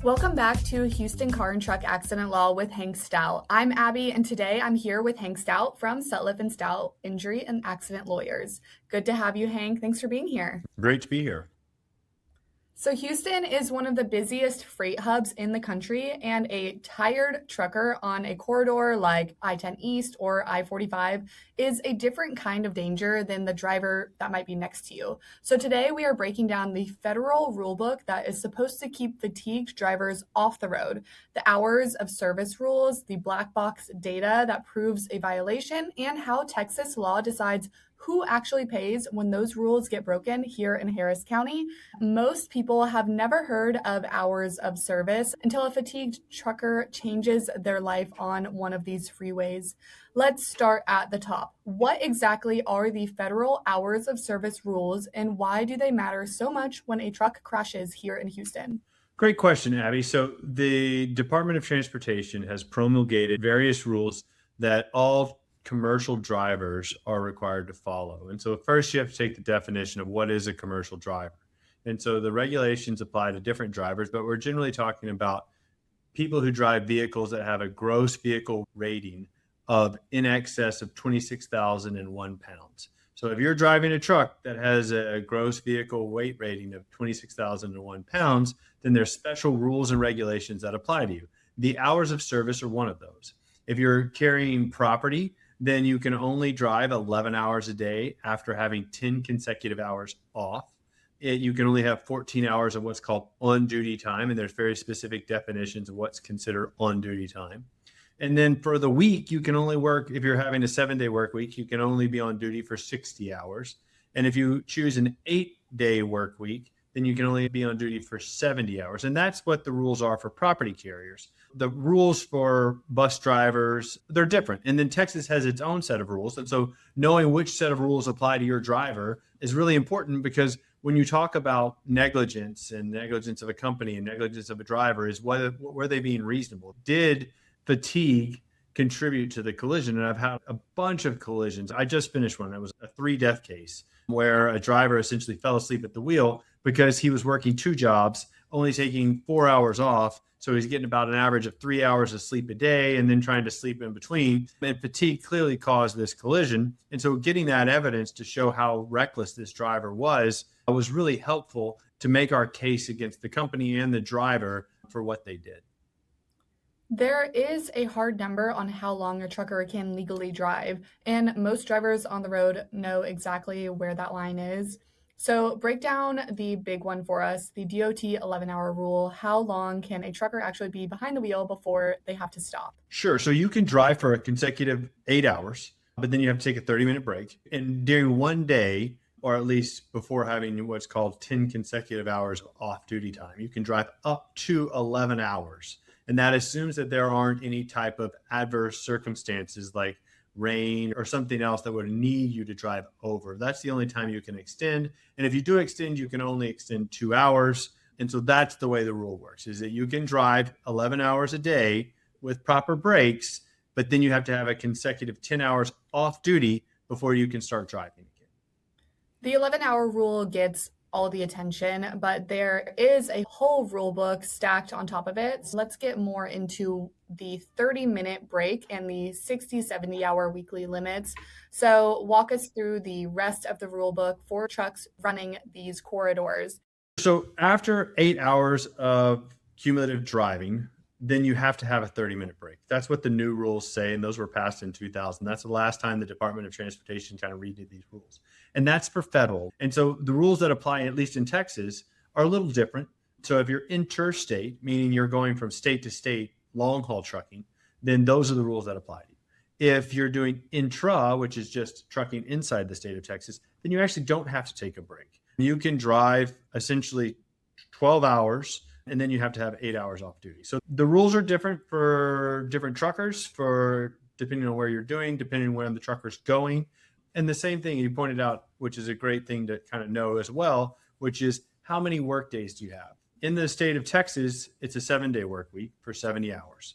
Welcome back to Houston Car and Truck Accident Law with Hank Stout. I'm Abby, and today I'm here with Hank Stout from Sutliff Stout Injury and Accident Lawyers. Good to have you, Hank. Thanks for being here. Great to be here. So Houston is one of the busiest freight hubs in the country, and a tired trucker on a corridor like I-10 East or I-45 is a different kind of danger than the driver that might be next to you. So today we are breaking down the federal rulebook that is supposed to keep fatigued drivers off the road, the hours of service rules, the black box data that proves a violation, and how Texas law decides who actually pays when those rules get broken here in Harris County. Most people have never heard of hours of service until a fatigued trucker changes their life on one of these freeways. Let's start at the top. What exactly are the federal hours of service rules, and why do they matter so much when a truck crashes here in Houston? Great question, Abby. So the Department of Transportation has promulgated various rules that all commercial drivers are required to follow. And so first you have to take the definition of what is a commercial driver. And so the regulations apply to different drivers, but we're generally talking about people who drive vehicles that have a gross vehicle rating of in excess of 26,001 pounds. So if you're driving a truck that has a gross vehicle weight rating of 26,001 pounds, then there's special rules and regulations that apply to you. The hours of service are one of those. If you're carrying property, then you can only drive 11 hours a day after having 10 consecutive hours off. You can only have 14 hours of what's called on-duty time, and there's very specific definitions of what's considered on-duty time. And then for the week, you can only work, if you're having a 7-day work week, you can only be on duty for 60 hours. And if you choose an 8-day work week, then you can only be on duty for 70 hours. And that's what the rules are for property carriers. The rules for bus drivers, they're different. And then Texas has its own set of rules. And so knowing which set of rules apply to your driver is really important, because when you talk about negligence and negligence of a company and negligence of a driver, is were they being reasonable? Did fatigue contribute to the collision? And I've had a bunch of collisions. I just finished one. It was a 3-death case where a driver essentially fell asleep at the wheel because he was working 2 jobs, only taking 4 hours off. So he's getting about an average of 3 hours of sleep a day and then trying to sleep in between. And fatigue clearly caused this collision. And so getting that evidence to show how reckless this driver was really helpful to make our case against the company and the driver for what they did. There is a hard number on how long a trucker can legally drive, and most drivers on the road know exactly where that line is. So break down the big one for us, the DOT 11-hour rule. How long can a trucker actually be behind the wheel before they have to stop? Sure. So you can drive for a consecutive 8 hours, but then you have to take a 30-minute break. And during one day, or at least before having what's called 10 consecutive hours of off-duty time, you can drive up to 11 hours. And that assumes that there aren't any type of adverse circumstances like rain or something else that would need you to drive over. That's the only time you can extend. And if you do extend, you can only extend 2 hours. And so that's the way the rule works, is that you can drive 11 hours a day with proper breaks, but then you have to have a consecutive 10 hours off duty before you can start driving again. The 11-hour rule gets all the attention, but there is a whole rule book stacked on top of it. So let's get more into the 30-minute break and the 60-70-hour weekly limits. So walk us through the rest of the rule book for trucks running these corridors. So after 8 hours of cumulative driving, then you have to have a 30-minute break. That's what the new rules say, and those were passed in 2000. That's the last time the Department of Transportation kind of redid these rules. And that's for federal. And so the rules that apply, at least in Texas, are a little different. So if you're interstate, meaning you're going from state to state, long-haul trucking, then those are the rules that apply to you. If you're doing intra, which is just trucking inside the state of Texas, then you actually don't have to take a break. You can drive essentially 12 hours, and then you have to have 8 hours off duty. So the rules are different for different truckers, for depending on where you're doing, depending on where the trucker's going. And the same thing you pointed out, which is a great thing to kind of know as well, which is how many work days do you have? In the state of Texas, it's a 7-day work week for 70 hours.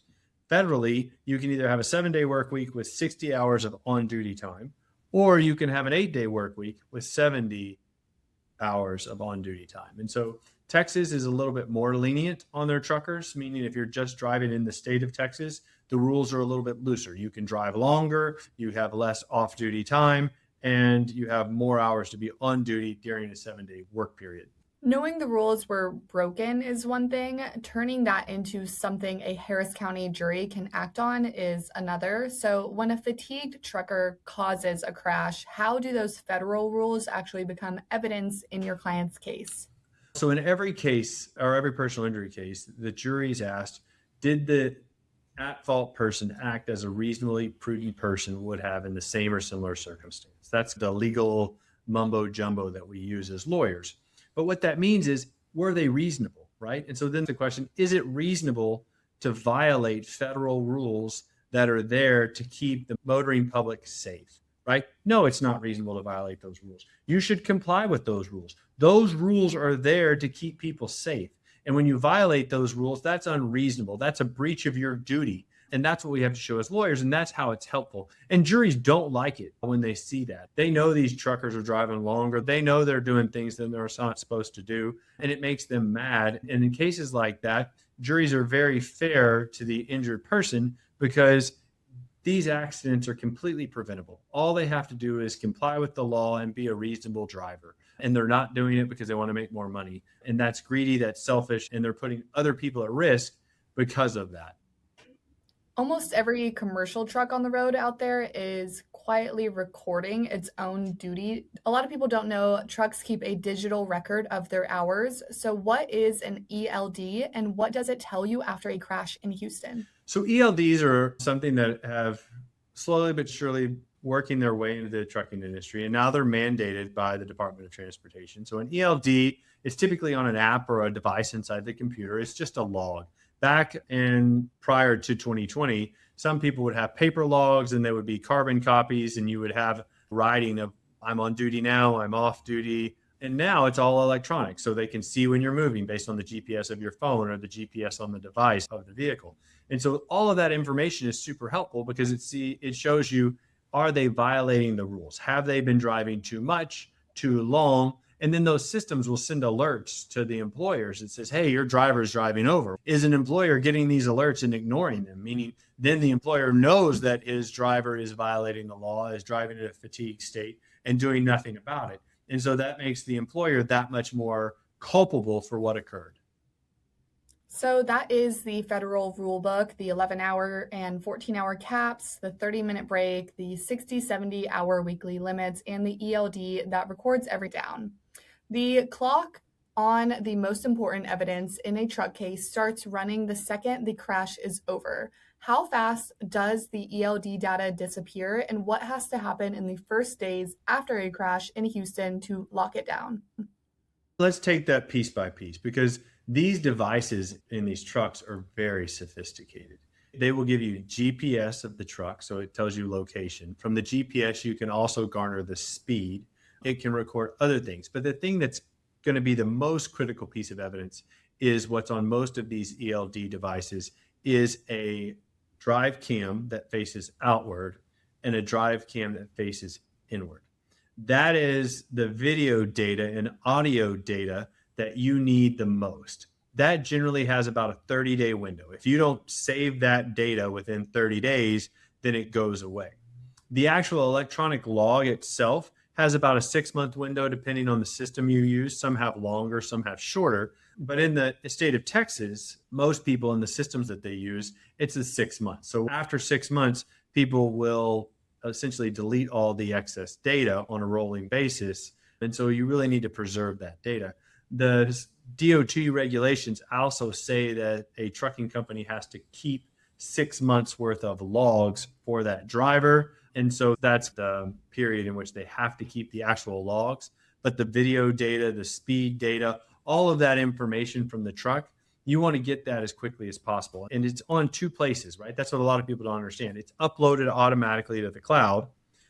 Federally, you can either have a 7-day work week with 60 hours of on-duty time, or you can have an 8-day work week with 70 hours of on-duty time. And so Texas is a little bit more lenient on their truckers, meaning if you're just driving in the state of Texas, the rules are a little bit looser. You can drive longer, you have less off-duty time, and you have more hours to be on duty during a 7-day work period. Knowing the rules were broken is one thing. Turning that into something a Harris County jury can act on is another. So, when a fatigued trucker causes a crash, how do those federal rules actually become evidence in your client's case? So in every case, or every personal injury case, the jury is asked, did the at-fault person act as a reasonably prudent person would have in the same or similar circumstance? That's the legal mumbo jumbo that we use as lawyers. But what that means is, were they reasonable, right? And so then the question, is it reasonable to violate federal rules that are there to keep the motoring public safe, right? No, it's not reasonable to violate those rules. You should comply with those rules. Those rules are there to keep people safe. And when you violate those rules, that's unreasonable. That's a breach of your duty. And that's what we have to show as lawyers. And that's how it's helpful. And juries don't like it when they see that. They know these truckers are driving longer. They know they're doing things that they're not supposed to do. And it makes them mad. And in cases like that, juries are very fair to the injured person because these accidents are completely preventable. All they have to do is comply with the law and be a reasonable driver. And they're not doing it because they want to make more money. And that's greedy, that's selfish, and they're putting other people at risk because of that. Almost every commercial truck on the road out there is quietly recording its own duty. A lot of people don't know trucks keep a digital record of their hours. So, what is an ELD and what does it tell you after a crash in Houston? So, ELDs are something that have slowly but surely working their way into the trucking industry, and now they're mandated by the Department of Transportation. So, an ELD is typically on an app or a device inside the computer. It's just a log. Back in prior to 2020, some people would have paper logs and they would be carbon copies, and you would have writing of I'm on duty now, I'm off duty. And now it's all electronic. So they can see when you're moving based on the GPS of your phone or the GPS on the device of the vehicle. And so all of that information is super helpful because it shows you, are they violating the rules? Have they been driving too much, too long? And then those systems will send alerts to the employers. It says, hey, your driver is driving over. Is an employer getting these alerts and ignoring them? Meaning then the employer knows that his driver is violating the law, is driving in a fatigue state and doing nothing about it. And so that makes the employer that much more culpable for what occurred. So that is the federal rule book, the 11-hour and 14-hour caps, the 30-minute break, the 60, 70-hour weekly limits, and the ELD that records every down. The clock on the most important evidence in a truck case starts running the second the crash is over. How fast does the ELD data disappear, and what has to happen in the first days after a crash in Houston to lock it down? Let's take that piece by piece because these devices in these trucks are very sophisticated. They will give you GPS of the truck, so it tells you location. From the GPS, you can also garner the speed. It can record other things. But the thing that's going to be the most critical piece of evidence is what's on most of these ELD devices is a drive cam that faces outward and a drive cam that faces inward. That is the video data and audio data that you need the most. That generally has about a 30-day window. If you don't save that data within 30 days, then it goes away. The actual electronic log itself has about a 6-month window depending on the system you use. Some have longer, some have shorter. But in the state of Texas, most people in the systems that they use, it's a 6 months. So after 6 months, people will essentially delete all the excess data on a rolling basis. And so you really need to preserve that data. The DOT regulations also say that a trucking company has to keep 6 months worth of logs for that driver. And so that's the period in which they have to keep the actual logs. But the video data, the speed data, all of that information from the truck, you want to get that as quickly as possible. And it's on two places, right? That's what a lot of people don't understand. It's uploaded automatically to the cloud.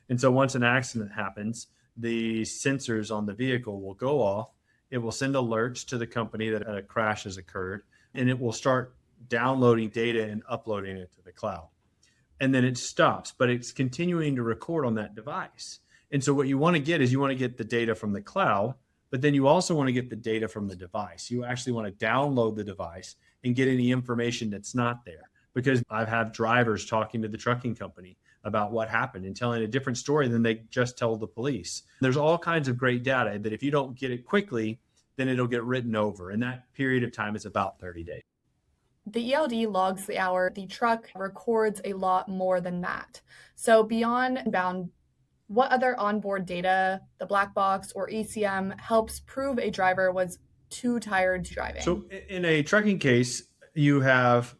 And so once an accident happens, the sensors on the vehicle will go off. It will send alerts to the company that a crash has occurred, and it will start downloading data and uploading it to the cloud. And then it stops, but it's continuing to record on that device. And so what you want to get is you want to get the data from the cloud, But then you also want to get the data from the device. You actually want to download the device and get any information that's not there. Because I've had drivers talking to the trucking company about what happened and telling a different story than they just told the police. There's all kinds of great data that if you don't get it quickly, then it'll get written over. And that period of time is about 30 days. The ELD logs the hour, the truck records a lot more than that. So beyond bound, what other onboard data, the black box or ECM, helps prove a driver was too tired to driving? So in a trucking case, you have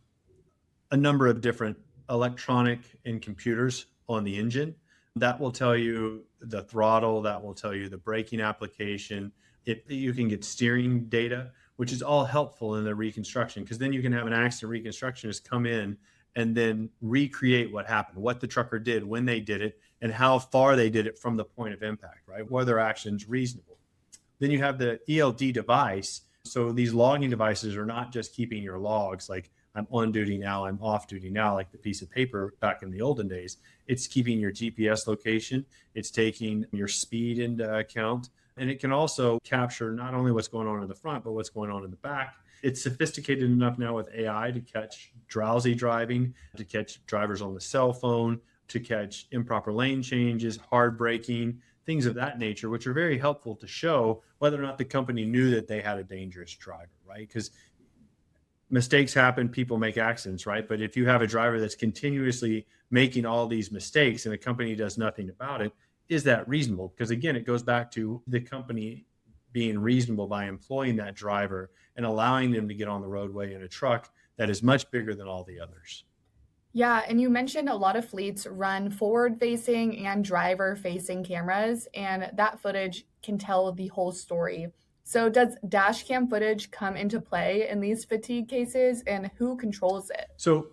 a number of different electronic and computers on the engine. That will tell you the throttle, that will tell you the braking application. You can get steering data, which is all helpful in the reconstruction, because then you can have an accident reconstructionist come in and then recreate what happened, what the trucker did, when they did it, and how far they did it from the point of impact, right? Were their actions reasonable? Then you have the ELD device. So these logging devices are not just keeping your logs like I'm on duty now, I'm off duty now, like the piece of paper back in the olden days. It's keeping your GPS location. It's taking your speed into account. And it can also capture not only what's going on in the front, but what's going on in the back. It's sophisticated enough now with AI to catch drowsy driving, to catch drivers on the cell phone, to catch improper lane changes, hard braking, things of that nature, which are very helpful to show whether or not the company knew that they had a dangerous driver, right? Because mistakes happen, people make accidents, right? But if you have a driver that's continuously making all these mistakes and the company does nothing about it, is that reasonable? Because again, it goes back to the company being reasonable by employing that driver and allowing them to get on the roadway in a truck that is much bigger than all the others. Yeah, and you mentioned a lot of fleets run forward-facing and driver-facing cameras, and that footage can tell the whole story. So does dashcam footage come into play in these fatigue cases, and who controls it? So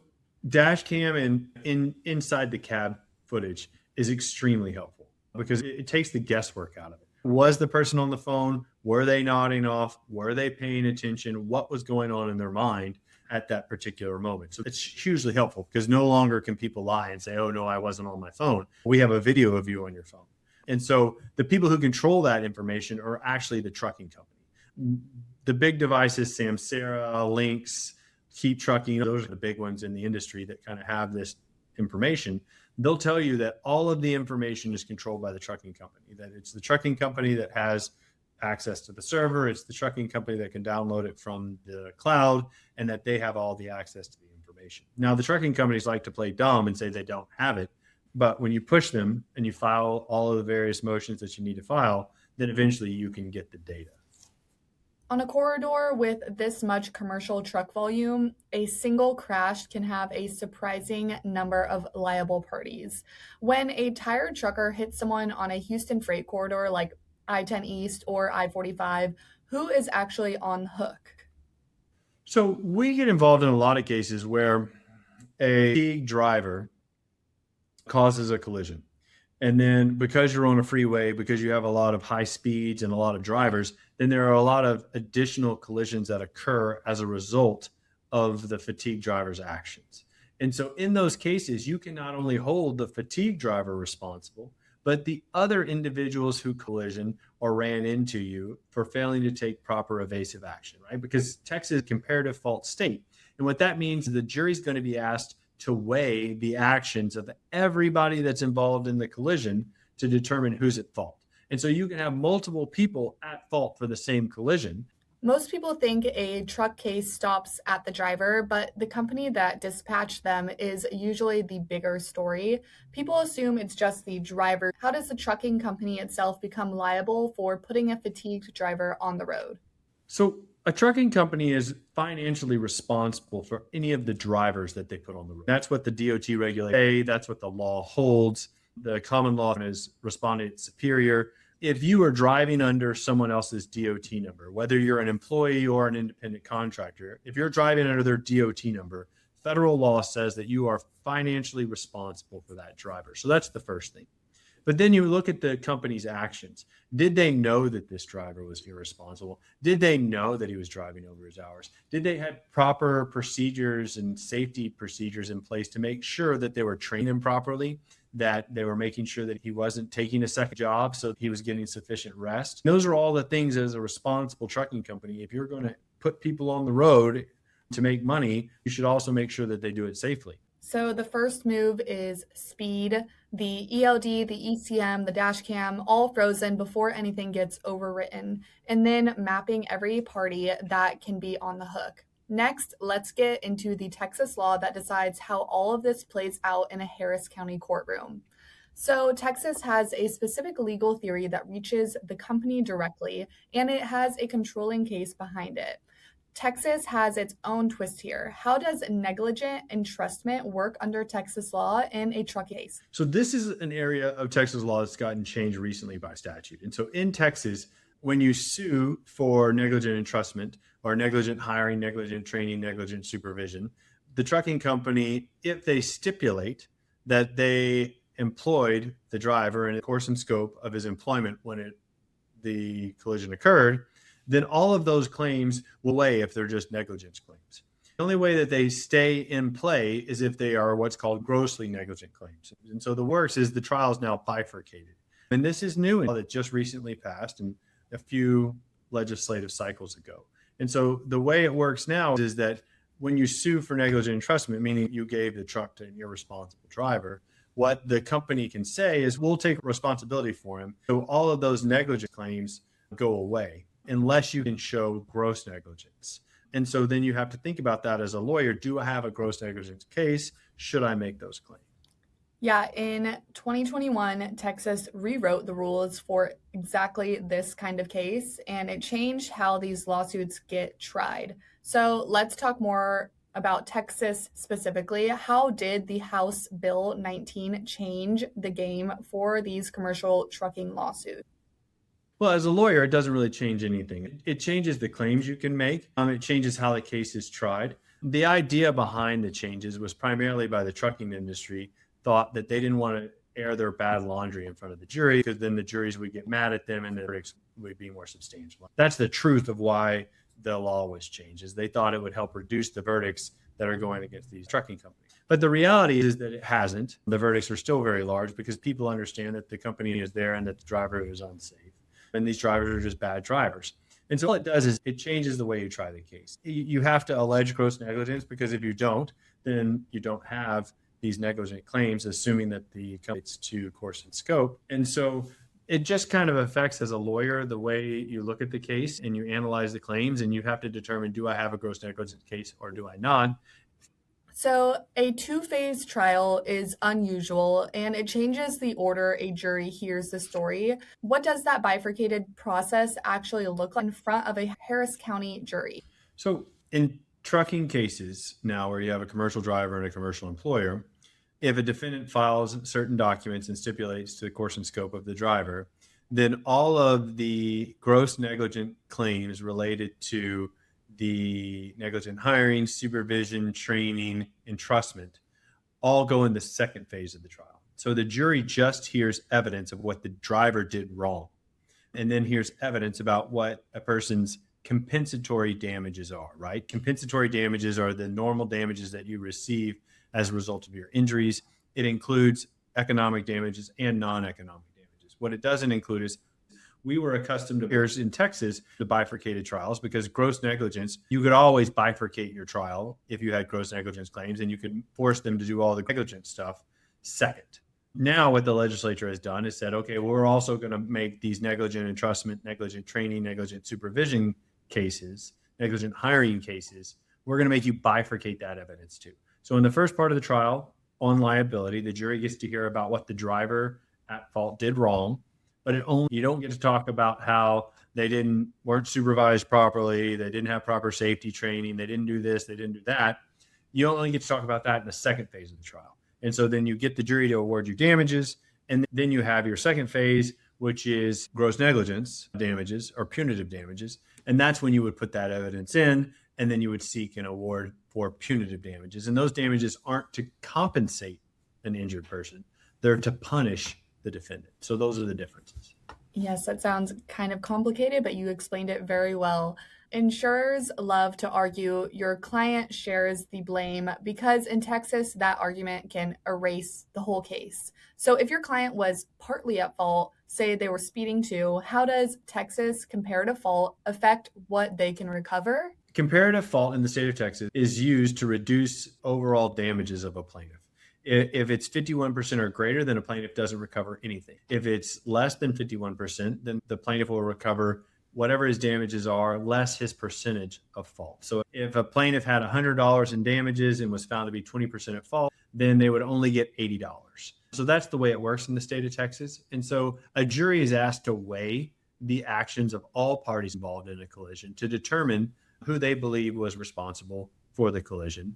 dashcam and inside the cab footage is extremely helpful because it takes the guesswork out of it. Was the person on the phone? Were they nodding off? Were they paying attention? What was going on in their mind at that particular moment? So it's hugely helpful because no longer can people lie and say, oh, no, I wasn't on my phone. We have a video of you on your phone. And so the people who control that information are actually the trucking company. The big devices, Samsara, Lynx, Keep Trucking, those are the big ones in the industry that kind of have this information. They'll tell you that all of the information is controlled by the trucking company, that it's the trucking company that has access to the server, it's the trucking company that can download it from the cloud, and that they have all the access to the information. Now, the trucking companies like to play dumb and say they don't have it, but when you push them and you file all of the various motions that you need to file, then eventually you can get the data. On a corridor with this much commercial truck volume, a single crash can have a surprising number of liable parties. When a tired trucker hits someone on a Houston freight corridor like I-10 East or I-45, who is actually on the hook? So we get involved in a lot of cases where a driver causes a collision. And then because you're on a freeway, because you have a lot of high speeds and a lot of drivers, then there are a lot of additional collisions that occur as a result of the fatigue driver's actions. And so in those cases, you can not only hold the fatigue driver responsible, but the other individuals who collision or ran into you for failing to take proper evasive action, right? Because Texas is a comparative fault state. And what that means is the jury's going to be asked to weigh the actions of everybody that's involved in the collision to determine who's at fault. And so you can have multiple people at fault for the same collision. Most people think a truck case stops at the driver, but the company that dispatched them is usually the bigger story. People assume it's just the driver. How does the trucking company itself become liable for putting a fatigued driver on the road? So a trucking company is financially responsible for any of the drivers that they put on the road. That's what the DOT regulates. That's what the law holds. The common law is Respondeat superior. If you are driving under someone else's DOT number, whether you're an employee or an independent contractor, if you're driving under their DOT number, federal law says that you are financially responsible for that driver. So that's the first thing. But then you look at the company's actions. Did they know that this driver was irresponsible? Did they know that he was driving over his hours? Did they have proper procedures and safety procedures in place to make sure that they were training him properly, that they were making sure that he wasn't taking a second job so he was getting sufficient rest. Those are all the things as a responsible trucking company. If you're going to put people on the road to make money, you should also make sure that they do it safely. So the first move is speed, the ELD, the ECM, the Dashcam, all frozen before anything gets overwritten, and then mapping every party that can be on the hook. Next, let's get into the Texas law that decides how all of this plays out in a Harris County courtroom. So, Texas has a specific legal theory that reaches the company directly, and it has a controlling case behind it. Texas has its own twist here. How does negligent entrustment work under Texas law in a truck case? So this is an area of Texas law that's gotten changed recently by statute. And so in Texas, when you sue for negligent entrustment or negligent hiring, negligent training, negligent supervision, the trucking company, if they stipulate that they employed the driver in the course and scope of his employment when the collision occurred, then all of those claims will weigh if they're just negligence claims. The only way that they stay in play is if they are what's called grossly negligent claims. And so the works is the trial is now bifurcated. And this is new and that just recently passed and a few legislative cycles ago. And so the way it works now is that when you sue for negligent entrustment, meaning you gave the truck to an irresponsible driver, what the company can say is we'll take responsibility for him. So all of those negligent claims go away unless you can show gross negligence. And so then you have to think about that as a lawyer. Do I have a gross negligence case? Should I make those claims? Yeah, in 2021, Texas rewrote the rules for exactly this kind of case, and it changed how these lawsuits get tried. So let's talk more about Texas specifically. How did the House Bill 19 change the game for these commercial trucking lawsuits? Well, as a lawyer, it doesn't really change anything. It changes the claims you can make. It changes how the case is tried. The idea behind the changes was primarily by the trucking industry, thought that they didn't want to air their bad laundry in front of the jury because then the juries would get mad at them and the verdicts would be more substantial. That's the truth of why the law was changed, is they thought it would help reduce the verdicts that are going against these trucking companies. But the reality is that it hasn't. The verdicts are still very large because people understand that the company is there and that the driver is unsafe. And these drivers are just bad drivers. And so all it does is it changes the way you try the case. You have to allege gross negligence because if you don't, then you don't have these negligent claims, assuming that the company's to course and scope. And so it just kind of affects, as a lawyer, the way you look at the case and you analyze the claims, and you have to determine, do I have a gross negligence case or do I not? So, a two-phase trial is unusual and it changes the order a jury hears the story. What does that bifurcated process actually look like in front of a Harris County jury? So in trucking cases now where you have a commercial driver and a commercial employer, if a defendant files certain documents and stipulates to the course and scope of the driver, then all of the gross negligent claims related to the negligent hiring, supervision, training, entrustment all go in the second phase of the trial. So the jury just hears evidence of what the driver did wrong, and then hears evidence about what a person's compensatory damages are, right? Compensatory damages are the normal damages that you receive as a result of your injuries. It includes economic damages and non-economic damages. What it doesn't include is we were accustomed to here in Texas the bifurcated trials because gross negligence, you could always bifurcate your trial if you had gross negligence claims and you could force them to do all the negligent stuff second. Now what the legislature has done is said, okay, well, we're also going to make these negligent entrustment, negligent training, negligent supervision cases, negligent hiring cases, we're going to make you bifurcate that evidence too. So in the first part of the trial on liability, the jury gets to hear about what the driver at fault did wrong, but you don't get to talk about how they weren't supervised properly, they didn't have proper safety training, they didn't do this, they didn't do that. You only get to talk about that in the second phase of the trial. And so then you get the jury to award you damages, and then you have your second phase, which is gross negligence damages or punitive damages. And that's when you would put that evidence in, and then you would seek an award for punitive damages. And those damages aren't to compensate an injured person, they're to punish the defendant. So those are the differences. Yes, that sounds kind of complicated, but you explained it very well. Insurers love to argue your client shares the blame because in Texas, that argument can erase the whole case. So if your client was partly at fault, say they were speeding too, how does Texas comparative fault affect what they can recover? Comparative fault in the state of Texas is used to reduce overall damages of a plaintiff. If it's 51% or greater, then a plaintiff doesn't recover anything. If it's less than 51%, then the plaintiff will recover whatever his damages are, less his percentage of fault. So if a plaintiff had $100 in damages and was found to be 20% at fault, then they would only get $80. So that's the way it works in the state of Texas. And so a jury is asked to weigh the actions of all parties involved in a collision to determine who they believe was responsible for the collision.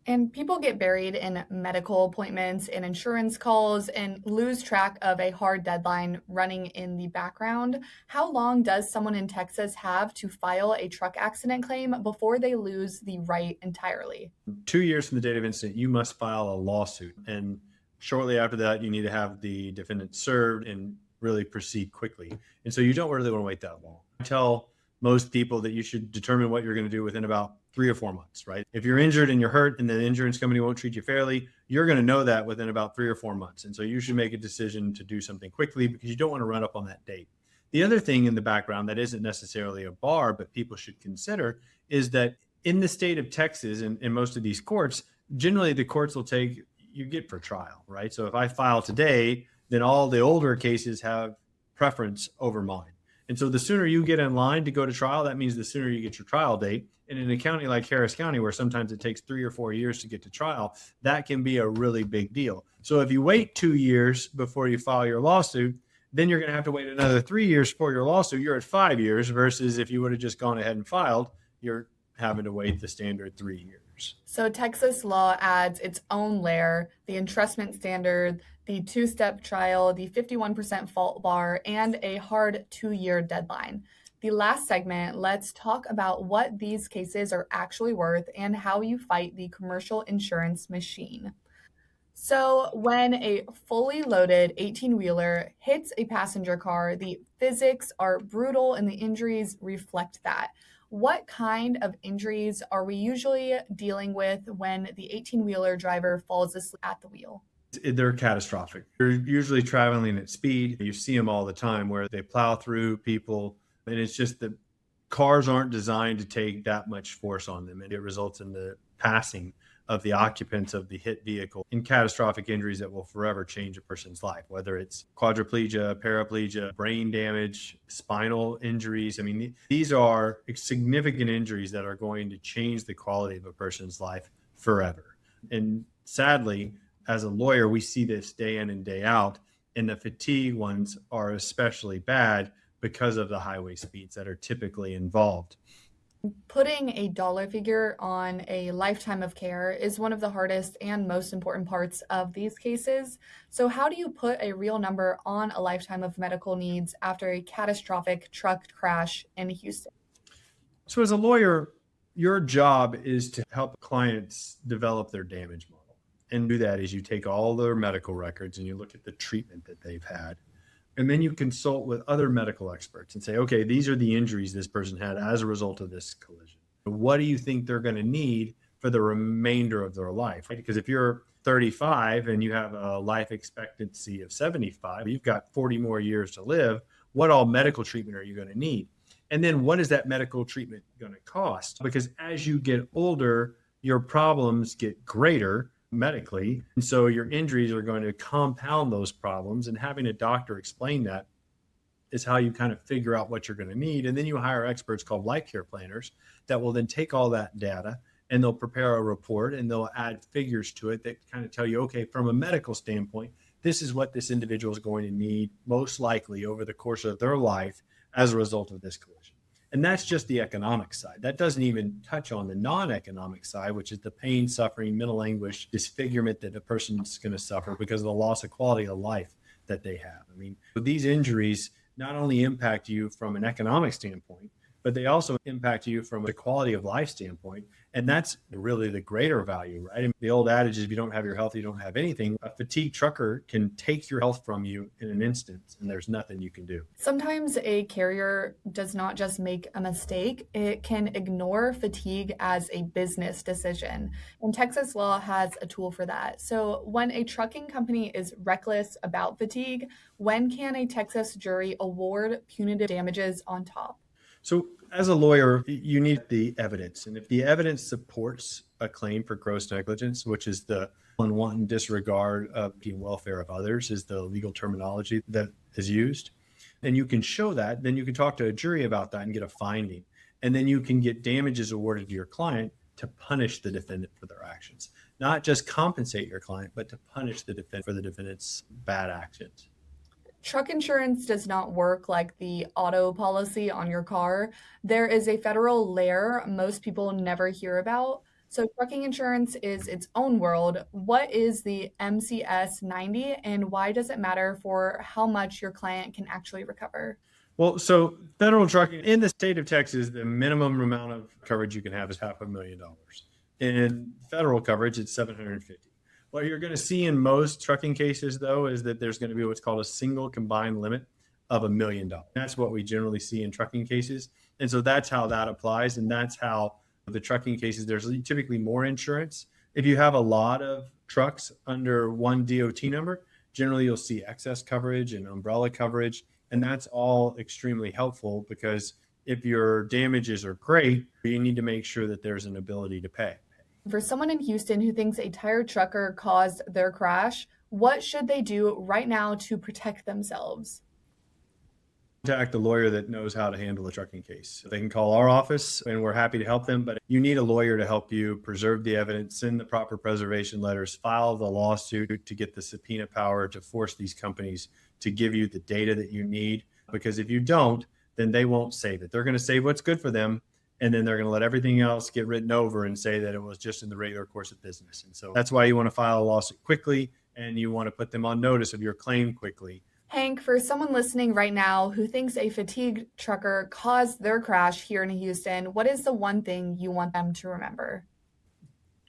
And people get buried in medical appointments and insurance calls and lose track of a hard deadline running in the background. How long does someone in Texas have to file a truck accident claim before they lose the right entirely? 2 years from the date of incident, you must file a lawsuit. And shortly after that, you need to have the defendant served and really proceed quickly. And so you don't really want to wait that long. I tell most people that you should determine what you're going to do within about 3 or 4 months, right? If you're injured and you're hurt and the insurance company won't treat you fairly, you're going to know that within about 3 or 4 months. And so you should make a decision to do something quickly because you don't want to run up on that date. The other thing in the background that isn't necessarily a bar, but people should consider is that in the state of Texas and in most of these courts, generally the courts will take you get for trial, right? So if I file today, then all the older cases have preference over mine. And so the sooner you get in line to go to trial, that means the sooner you get your trial date. And in a county like Harris County, where sometimes it takes 3 or 4 years to get to trial, that can be a really big deal. So if you wait 2 years before you file your lawsuit, then you're going to have to wait another 3 years for your lawsuit. You're at 5 years versus if you would have just gone ahead and filed, you're having to wait the standard 3 years. So Texas law adds its own layer, the entrustment standard, the two-step trial, the 51% fault bar, and a hard 2-year deadline. The last segment, let's talk about what these cases are actually worth and how you fight the commercial insurance machine. So, when a fully loaded 18-wheeler hits a passenger car, the physics are brutal and the injuries reflect that. What kind of injuries are we usually dealing with when the 18-wheeler driver falls asleep at the wheel? They're catastrophic. They're usually traveling at speed. You see them all the time where they plow through people, and it's just that cars aren't designed to take that much force on them, and it results in the passing of the occupants of the hit vehicle in catastrophic injuries that will forever change a person's life, whether it's quadriplegia, paraplegia, brain damage, spinal injuries. I mean, these are significant injuries that are going to change the quality of a person's life forever. And sadly, as a lawyer, we see this day in and day out, and the fatigue ones are especially bad because of the highway speeds that are typically involved. Putting a dollar figure on a lifetime of care is one of the hardest and most important parts of these cases. So, how do you put a real number on a lifetime of medical needs after a catastrophic truck crash in Houston? So, as a lawyer, your job is to help clients develop their damage model. And do that is you take all their medical records and you look at the treatment that they've had. And then you consult with other medical experts and say, okay, these are the injuries this person had as a result of this collision. What do you think they're going to need for the remainder of their life? Right? Because if you're 35 and you have a life expectancy of 75, you've got 40 more years to live. What all medical treatment are you going to need? And then what is that medical treatment going to cost? Because as you get older, your problems get greater medically. And so your injuries are going to compound those problems. And having a doctor explain that is how you kind of figure out what you're going to need. And then you hire experts called life care planners that will then take all that data and they'll prepare a report and they'll add figures to it that kind of tell you, okay, from a medical standpoint, this is what this individual is going to need most likely over the course of their life as a result of this collision. And that's just the economic side. That doesn't even touch on the non-economic side, which is the pain, suffering, mental anguish, disfigurement that a person's going to suffer because of the loss of quality of life that they have. I mean, these injuries not only impact you from an economic standpoint, but they also impact you from a quality of life standpoint. And that's really the greater value, right? And the old adage is if you don't have your health, you don't have anything. A fatigued trucker can take your health from you in an instant, and there's nothing you can do. Sometimes a carrier does not just make a mistake, it can ignore fatigue as a business decision. And Texas law has a tool for that. So when a trucking company is reckless about fatigue, when can a Texas jury award punitive damages on top? So, as a lawyer, you need the evidence. And if the evidence supports a claim for gross negligence, which is the unwanton disregard of the welfare of others, is the legal terminology that is used, and you can show that, then you can talk to a jury about that and get a finding. And then you can get damages awarded to your client to punish the defendant for their actions, not just compensate your client, but to punish the defendant for the defendant's bad actions. Truck insurance does not work like the auto policy on your car. There is a federal layer most people never hear about. So, trucking insurance is its own world. What is the MCS 90 and why does it matter for how much your client can actually recover? Well, so federal trucking in the state of Texas, the minimum amount of coverage you can have is $500,000. In federal coverage, it's 750. What you're going to see in most trucking cases, though, is that there's going to be what's called a single combined limit of $1 million. That's what we generally see in trucking cases. And so that's how that applies. And that's how the trucking cases, there's typically more insurance. If you have a lot of trucks under one DOT number, generally you'll see excess coverage and umbrella coverage. And that's all extremely helpful because if your damages are great, you need to make sure that there's an ability to pay. For someone in Houston who thinks a tired trucker caused their crash, what should they do right now to protect themselves? Contact the lawyer that knows how to handle a trucking case. They can call our office and we're happy to help them, but you need a lawyer to help you preserve the evidence, send the proper preservation letters, file the lawsuit to get the subpoena power to force these companies to give you the data that you need. Because if you don't, then they won't save it. They're going to save what's good for them, and then they're going to let everything else get written over and say that it was just in the regular course of business. And so that's why you want to file a lawsuit quickly, and you want to put them on notice of your claim quickly. Hank, for someone listening right now who thinks a fatigued trucker caused their crash here in Houston, what is the one thing you want them to remember?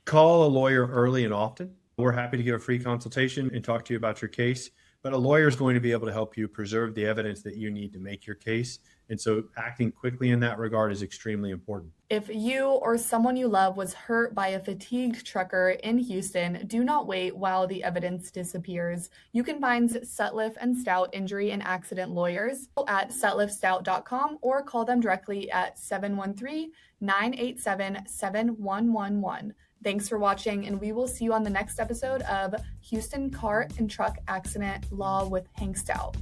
Call a lawyer early and often. We're happy to give a free consultation and talk to you about your case. But a lawyer is going to be able to help you preserve the evidence that you need to make your case. And so acting quickly in that regard is extremely important. If you or someone you love was hurt by a fatigued trucker in Houston, do not wait while the evidence disappears. You can find Sutliff and Stout injury and accident lawyers at sutliffstout.com or call them directly at 713-987-7111. Thanks for watching, and we will see you on the next episode of Houston Car and Truck Accident Law with Hank Stout.